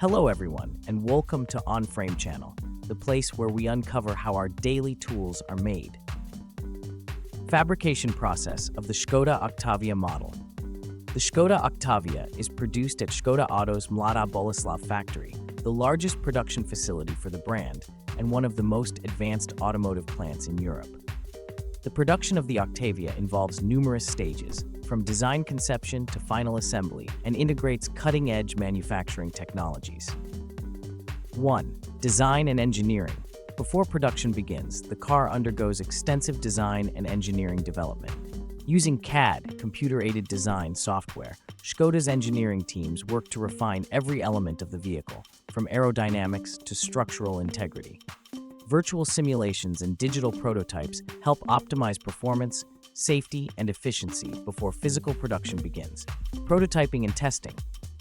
Hello everyone, and welcome to On Frame channel, the place where we uncover how our daily tools are made. Fabrication process of the Skoda Octavia model. The Skoda Octavia is produced at Škoda Auto's Mladá Boleslav factory, the largest production facility for the brand and one of the most advanced automotive plants in Europe. The production of the Octavia involves numerous stages, from design conception to final assembly, and integrates cutting-edge manufacturing technologies. 1. Design and engineering. Before production begins, the car undergoes extensive design and engineering development. Using CAD, computer-aided design software, Škoda's engineering teams work to refine every element of the vehicle, from aerodynamics to structural integrity. Virtual simulations and digital prototypes help optimize performance, safety, and efficiency before physical production begins. Prototyping and testing.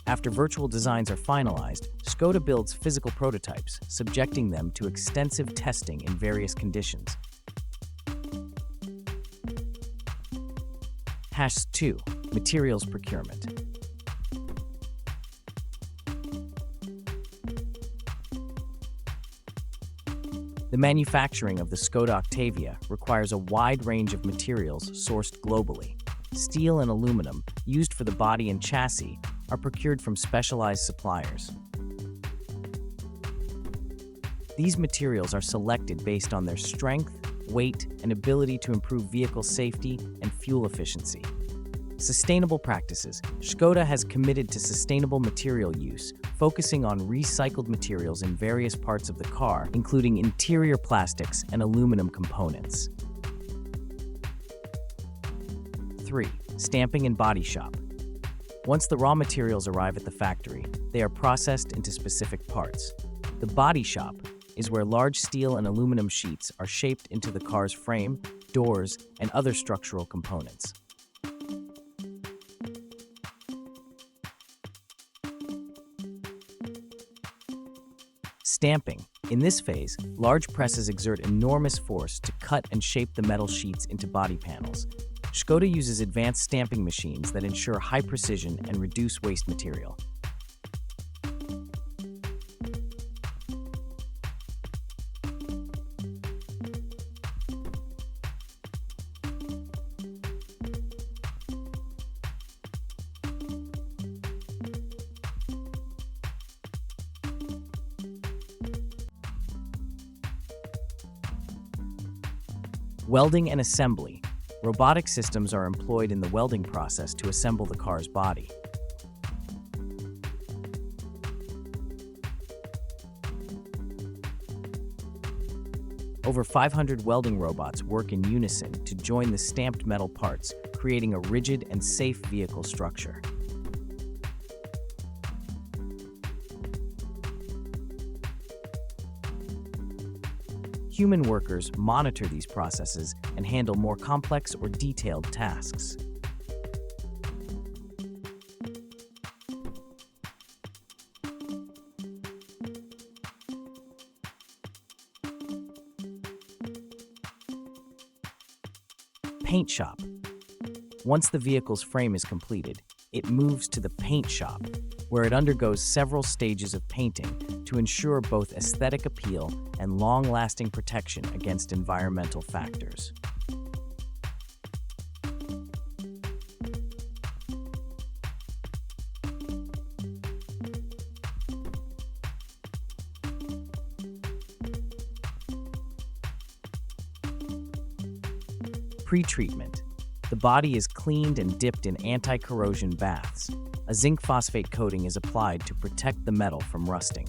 After virtual designs are finalized, Škoda builds physical prototypes, subjecting them to extensive testing in various conditions. 2. Materials procurement. The manufacturing of the Skoda Octavia requires a wide range of materials sourced globally. Steel and aluminum, used for the body and chassis, are procured from specialized suppliers. These materials are selected based on their strength, weight, and ability to improve vehicle safety and fuel efficiency. Sustainable practices. Škoda has committed to sustainable material use, focusing on recycled materials in various parts of the car, including interior plastics and aluminum components. 3. Stamping and body shop. Once the raw materials arrive at the factory, they are processed into specific parts. The body shop is where large steel and aluminum sheets are shaped into the car's frame, doors, and other structural components. Stamping. In this phase, large presses exert enormous force to cut and shape the metal sheets into body panels. Škoda uses advanced stamping machines that ensure high precision and reduce waste material. Welding and assembly. Robotic systems are employed in the welding process to assemble the car's body. Over 500 welding robots work in unison to join the stamped metal parts, creating a rigid and safe vehicle structure. Human workers monitor these processes and handle more complex or detailed tasks. Paint shop. Once the vehicle's frame is completed, it moves to the paint shop, where it undergoes several stages of painting to ensure both aesthetic appeal and long-lasting protection against environmental factors. Pre-treatment. The body is cleaned and dipped in anti-corrosion baths. A zinc phosphate coating is applied to protect the metal from rusting.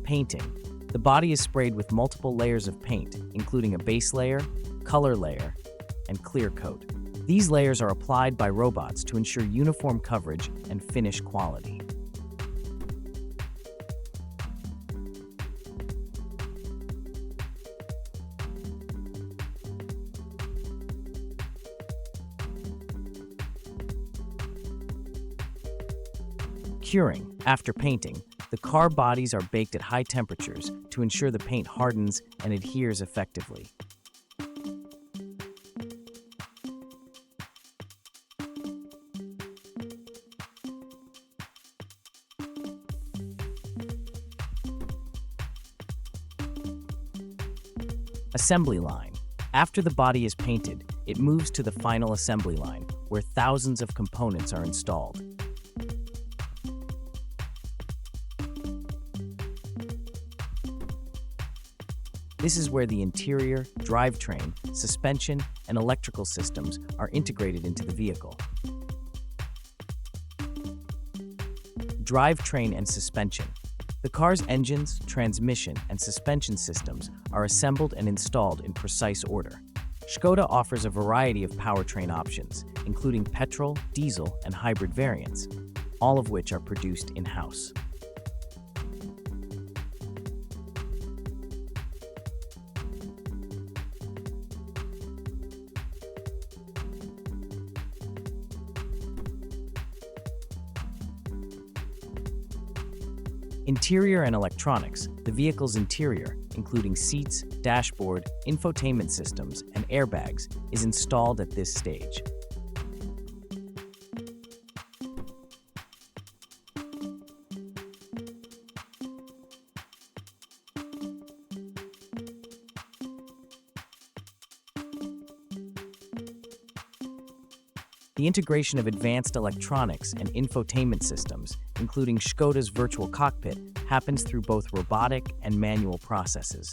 Painting. The body is sprayed with multiple layers of paint, including a base layer, color layer, and clear coat. These layers are applied by robots to ensure uniform coverage and finish quality. Curing. After painting, the car bodies are baked at high temperatures to ensure the paint hardens and adheres effectively. Assembly line. After the body is painted, it moves to the final assembly line, where thousands of components are installed. This is where the interior, drivetrain, suspension, and electrical systems are integrated into the vehicle. Drivetrain and suspension. The car's engines, transmission, and suspension systems are assembled and installed in precise order. Škoda offers a variety of powertrain options, including petrol, diesel, and hybrid variants, all of which are produced in-house. Interior and electronics. The vehicle's interior, including seats, dashboard, infotainment systems, and airbags, is installed at this stage. The integration of advanced electronics and infotainment systems, including Škoda's virtual cockpit, happens through both robotic and manual processes.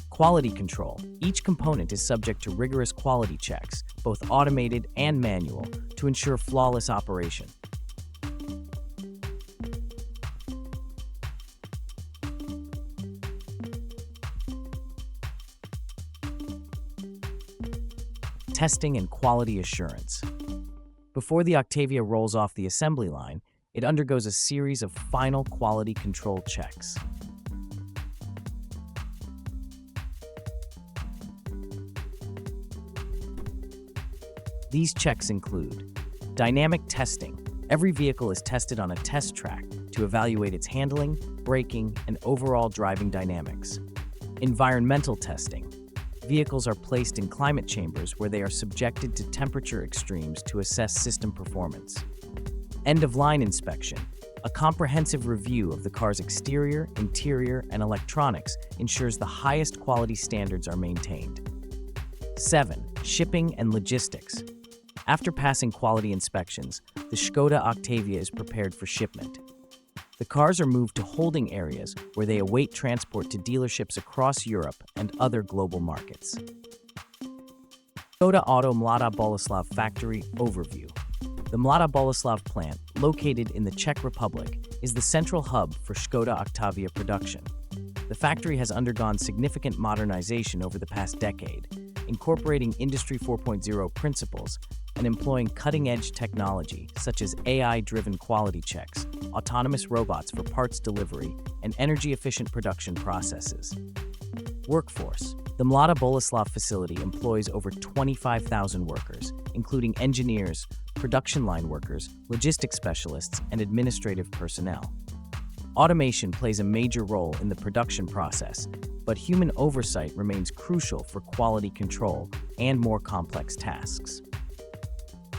Quality control. Each component is subject to rigorous quality checks, both automated and manual, to ensure flawless operation. Testing and quality assurance. Before the Octavia rolls off the assembly line, it undergoes a series of final quality control checks. These checks include dynamic testing. Every vehicle is tested on a test track to evaluate its handling, braking, and overall driving dynamics. Environmental testing. Vehicles are placed in climate chambers where they are subjected to temperature extremes to assess system performance. End-of-line inspection. A comprehensive review of the car's exterior, interior, and electronics ensures the highest quality standards are maintained. 7. Shipping and logistics. After passing quality inspections, the Škoda Octavia is prepared for shipment. The cars are moved to holding areas where they await transport to dealerships across Europe and other global markets. Škoda Auto Mladá Boleslav Factory Overview. The Mladá Boleslav plant, located in the Czech Republic, is the central hub for Škoda Octavia production. The factory has undergone significant modernization over the past decade, incorporating Industry 4.0 principles and employing cutting-edge technology such as AI-driven quality checks, autonomous robots for parts delivery, and energy-efficient production processes. Workforce. The Mladá Boleslav facility employs over 25,000 workers, including engineers, production line workers, logistics specialists, and administrative personnel. Automation plays a major role in the production process, but human oversight remains crucial for quality control and more complex tasks.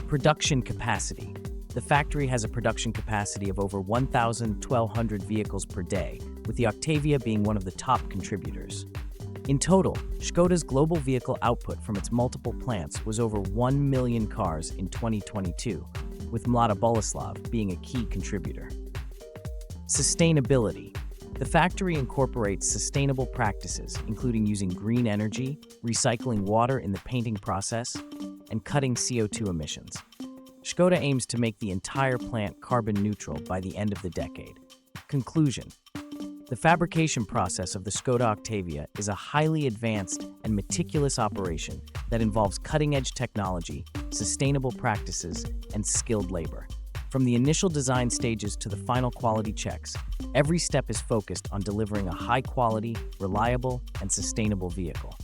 Production capacity. The factory has a production capacity of over 1,200 vehicles per day, with the Octavia being one of the top contributors. In total, Škoda's global vehicle output from its multiple plants was over 1 million cars in 2022, with Mladá Boleslav being a key contributor. Sustainability. The factory incorporates sustainable practices, including using green energy, recycling water in the painting process, and cutting CO2 emissions. Škoda aims to make the entire plant carbon neutral by the end of the decade. Conclusion. The fabrication process of the Škoda Octavia is a highly advanced and meticulous operation that involves cutting-edge technology, sustainable practices, and skilled labor. From the initial design stages to the final quality checks, every step is focused on delivering a high-quality, reliable, and sustainable vehicle.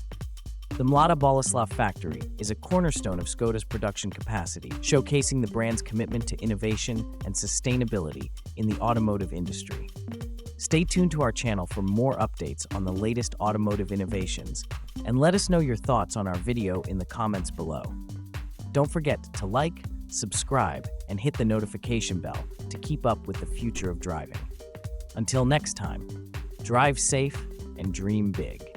The Mladá Boleslav factory is a cornerstone of Škoda's production capacity, showcasing the brand's commitment to innovation and sustainability in the automotive industry. Stay tuned to our channel for more updates on the latest automotive innovations, and let us know your thoughts on our video in the comments below. Don't forget to like, subscribe, and hit the notification bell to keep up with the future of driving. Until next time, Drive safe and dream big.